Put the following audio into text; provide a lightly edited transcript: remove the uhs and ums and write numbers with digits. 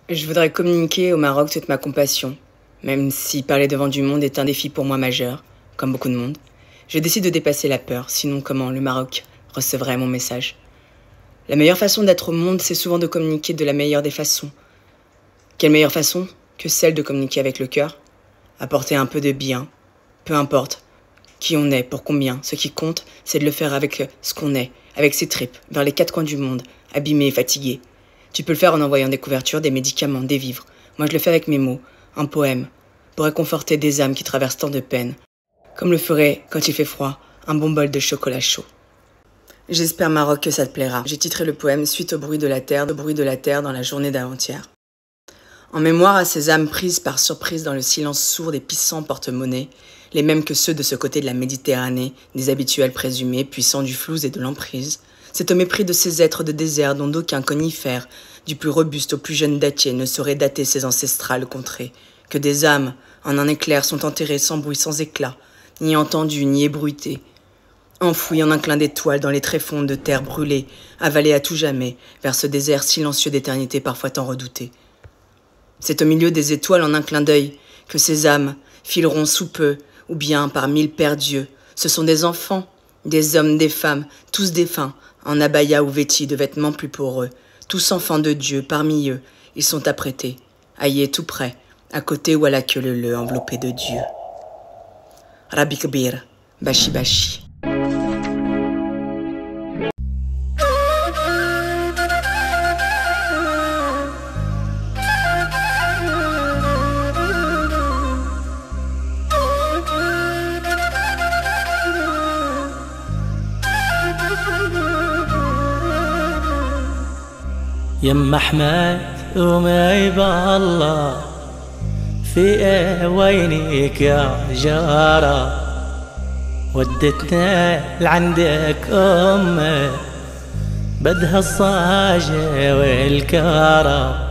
Je voudrais communiquer au Maroc toute ma compassion, même si parler devant du monde est un défi pour moi majeur, comme beaucoup de monde. Je décide de dépasser la peur, sinon comment le Maroc recevrait mon message. La meilleure façon d'être au monde, c'est souvent de communiquer de la meilleure des façons. Quelle meilleure façon que celle de communiquer avec le cœur? Apporter un peu de bien, peu importe qui on est, pour combien. Ce qui compte, c'est de le faire avec ce qu'on est, avec ses tripes, vers les quatre coins du monde, abîmés et fatigués. Tu peux le faire en envoyant des couvertures, des médicaments, des vivres. Moi, je le fais avec mes mots, un poème, pour réconforter des âmes qui traversent tant de peine. Comme le ferait, quand il fait froid, un bon bol de chocolat chaud. J'espère, Maroc, que ça te plaira. J'ai titré le poème Suite au bruit de la terre dans la journée d'avant-hier. En mémoire à ces âmes prises par surprise dans le silence sourd des puissants porte-monnaies, les mêmes que ceux de ce côté de la Méditerranée, des habituels présumés, puissants du flou et de l'emprise. C'est au mépris de ces êtres de désert dont d'aucun conifère, du plus robuste au plus jeune dattier, ne saurait dater ces ancestrales contrées, que des âmes, en un éclair, sont enterrées sans bruit, sans éclat, ni entendues, ni ébruitées, enfouies en un clin d'étoiles dans les tréfonds de terre brûlée, avalées à tout jamais, vers ce désert silencieux d'éternité parfois tant redouté. C'est au milieu des étoiles en un clin d'œil que ces âmes fileront sous peu, ou bien par mille pères dieux. Ce sont des enfants, des hommes, des femmes, tous défunts, en abaya ou vêtis de vêtements plus poreux, tous enfants de Dieu, parmi eux, ils sont apprêtés, aillés tout près, à côté ou à la queue leu enveloppés de Dieu. Rabbi Kbir, Bashi Bashi. يم أحمد وما يبى الله في وينك يا جارة ودتنا لعندك أمه بدها الصاجة والكارة